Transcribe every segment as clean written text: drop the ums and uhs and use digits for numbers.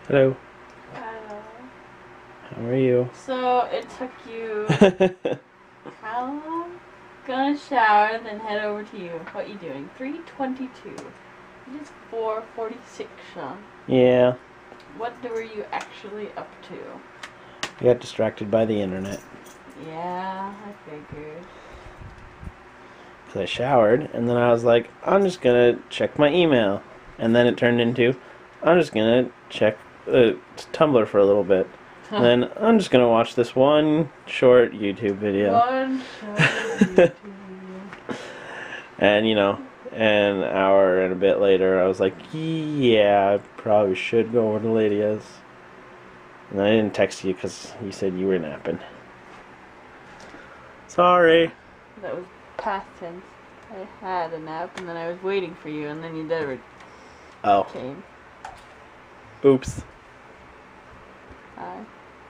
Hello, Hello. how are you? So it took you how long? Gonna shower, then head over to you. What you doing? 3:22. It is 4:46, Sean. Yeah, What were you actually up to? I got distracted by the internet. Yeah, I figured. Because I showered, and then I was like, I'm just gonna check my email. And then it turned into, I'm just gonna check Tumblr for a little bit. And then I'm just gonna watch this one short YouTube video. One short YouTube video. And, an hour and a bit later, I was like, yeah, I probably should go over to Lydia's. And I didn't text you because you said you were napping. Sorry. That was past tense. I had a nap and then I was waiting for you and then you never Oh, came. oops. Hi.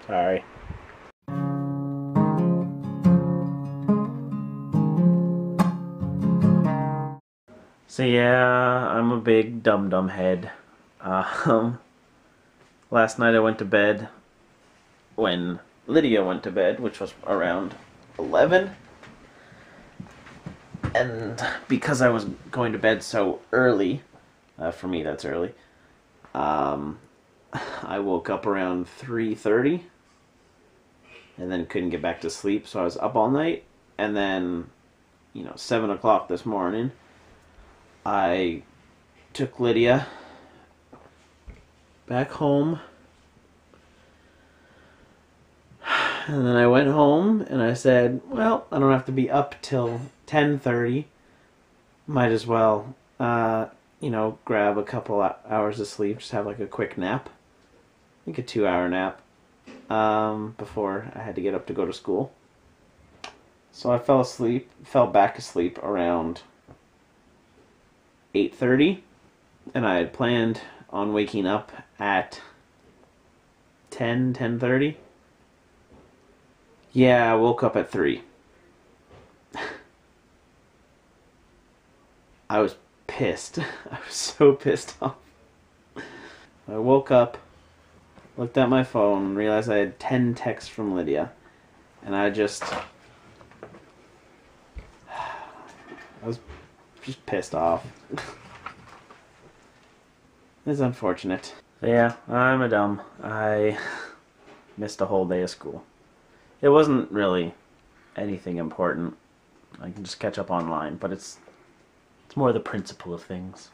Sorry. So yeah, I'm a big dum-dum head. Um, Last night I went to bed when Lydia went to bed, which was around 11. And because I was going to bed so early, for me that's early, um, I woke up around 3:30 and then couldn't get back to sleep, so I was up all night. And then, 7 o'clock this morning, I took Lydia back home. And then I went home and I said, well, I don't have to be up till 10:30. Might as well, grab a couple hours of sleep, just have like a quick nap. I think a 2-hour nap before I had to get up to go to school. So I fell back asleep around 8:30, and I had planned on waking up at 10:30. Yeah, I woke up at 3. I was pissed. I was so pissed off. I woke up, looked at my phone, realized I had 10 texts from Lydia, and I was just pissed off. It's unfortunate. So yeah, I'm a dumb. I missed a whole day of school. It wasn't really anything important. I can just catch up online, but it's more the principle of things.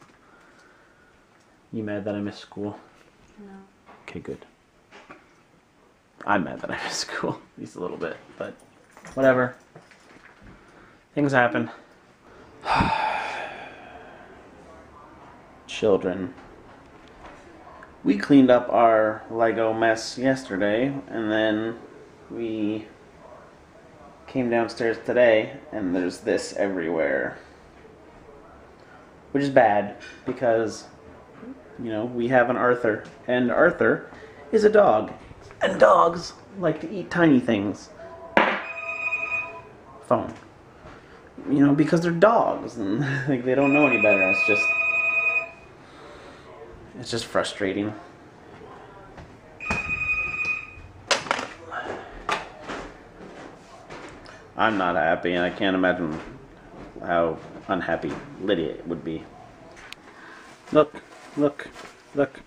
You mad that I missed school? No. Okay, good. I'm mad that I missed school, at least a little bit, but whatever. Things happen. Children. We cleaned up our Lego mess yesterday, and then we came downstairs today, and there's this everywhere. Which is bad, because, we have an Arthur, and Arthur is a dog. And dogs like to eat tiny things. Phone. Because they're dogs, and like they don't know any better. It's just frustrating. I'm not happy, and I can't imagine how unhappy Lydia would be. Look, look, look,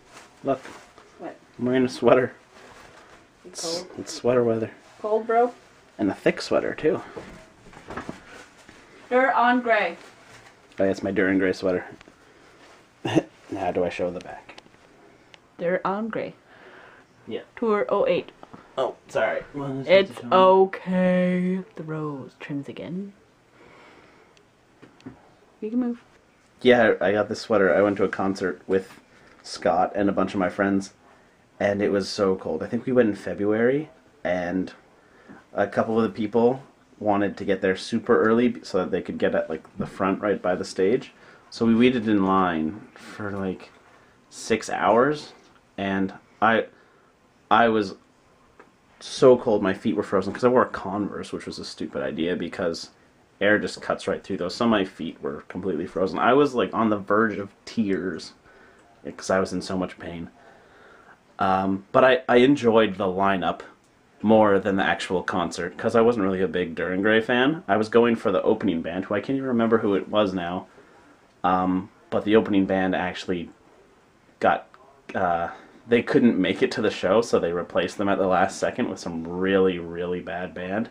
look. What? I'm wearing a sweater. Cold? It's sweater weather. Cold, bro? And a thick sweater, too. Dirt on gray. Oh, yeah, it's my Duran Gray sweater. Now do I show the back? Dirt on gray. Yeah. Tour '08. Oh, sorry. It's okay. The rose trims again. You can move. Yeah, I got this sweater. I went to a concert with Scott and a bunch of my friends, and it was so cold. I think we went in February, and a couple of the people wanted to get there super early so that they could get at like the front right by the stage. So we waited in line for like 6 hours, and I was so cold my feet were frozen because I wore a Converse, which was a stupid idea because air just cuts right through those. So my feet were completely frozen. I was like on the verge of tears because I was in so much pain. But I enjoyed the lineup more than the actual concert because I wasn't really a big Duran Gray fan. I was going for the opening band, who I can't even remember who it was now. But the opening band actually got they couldn't make it to the show, so they replaced them at the last second with some really, really bad band.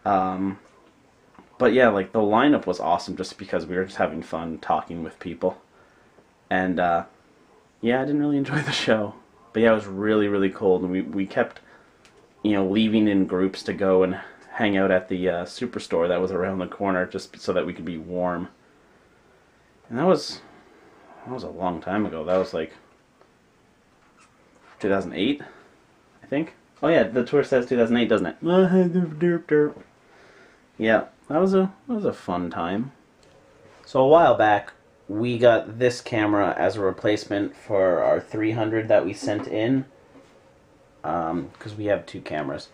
But yeah, like the lineup was awesome just because we were just having fun talking with people. And yeah, I didn't really enjoy the show. But yeah, it was really, really cold, and we kept, leaving in groups to go and hang out at the superstore that was around the corner just so that we could be warm. And that was a long time ago. That was like 2008, I think. Oh yeah, the tour says 2008, doesn't it? Yeah, that was a fun time. So a while back, we got this camera as a replacement for our 300 that we sent in, because we have two cameras.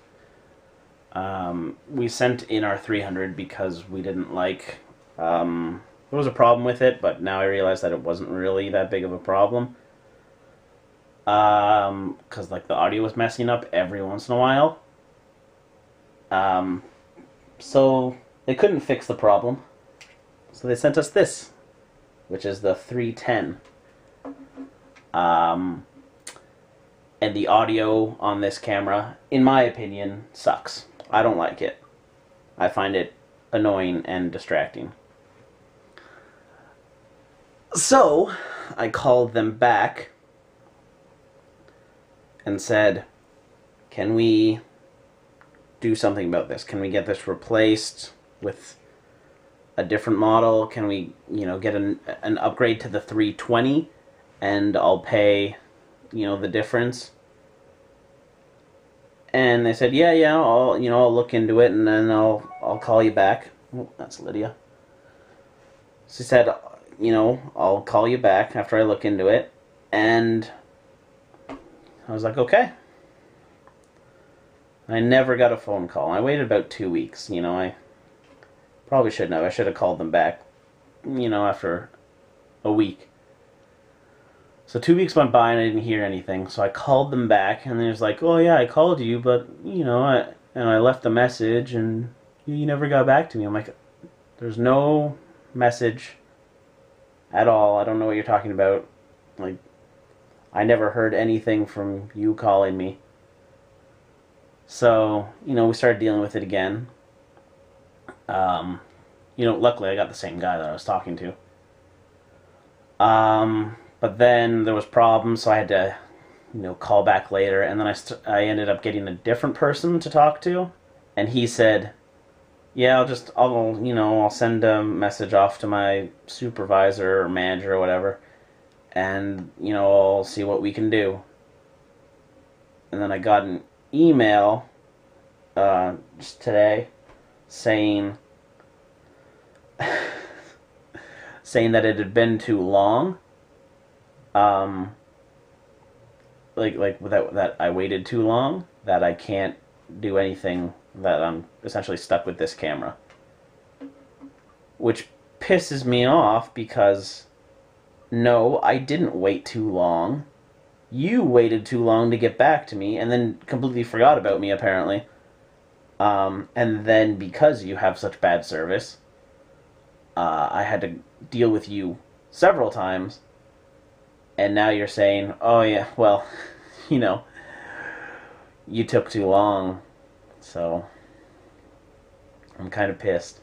We sent in our 300 because we didn't like. There was a problem with it, but now I realize that it wasn't really that big of a problem. Because like the audio was messing up every once in a while. So they couldn't fix the problem. So they sent us this, which is the 310. And the audio on this camera, in my opinion, sucks. I don't like it. I find it annoying and distracting. So, I called them back and said, can we do something about this? Can we get this replaced with a different model? Can we, get an upgrade to the 320 and I'll pay, the difference? And they said, yeah, I'll look into it and then I'll call you back. Oh, that's Lydia. She said, I'll call you back after I look into it. And I was like, okay. I never got a phone call. I waited about 2 weeks. I probably shouldn't have. I should have called them back, after a week. So 2 weeks went by and I didn't hear anything. So I called them back and they was like, oh yeah, I called you, but, I left a message and you never got back to me. I'm like, there's no message at all. I don't know what you're talking about. Like, I never heard anything from you calling me. So, we started dealing with it again. Luckily I got the same guy that I was talking to. But then there was problems, so I had to, call back later. And then I ended up getting a different person to talk to. And he said, yeah, I'll send a message off to my supervisor or manager or whatever. And, I'll see what we can do. And then I got an email just today saying that it had been too long. That I waited too long, that I can't do anything, that I'm essentially stuck with this camera. Which pisses me off because, no, I didn't wait too long. You waited too long to get back to me and then completely forgot about me, apparently. And then because you have such bad service, I had to deal with you several times. And now you're saying, oh yeah, well, you took too long. So, I'm kind of pissed.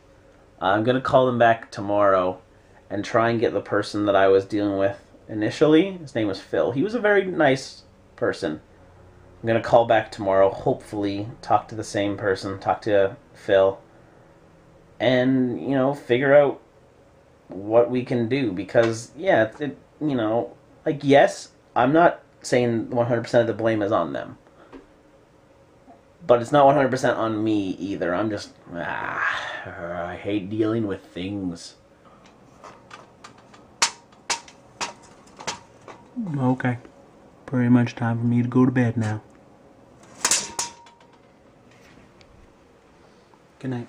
I'm going to call them back tomorrow and try and get the person that I was dealing with initially. His name was Phil. He was a very nice person. I'm going to call back tomorrow, hopefully talk to the same person, talk to Phil, and, figure out what we can do. Because, yeah, yes, I'm not saying 100% of the blame is on them. But it's not 100% on me either. I'm just, I hate dealing with things. Okay. Pretty much time for me to go to bed now. Good night.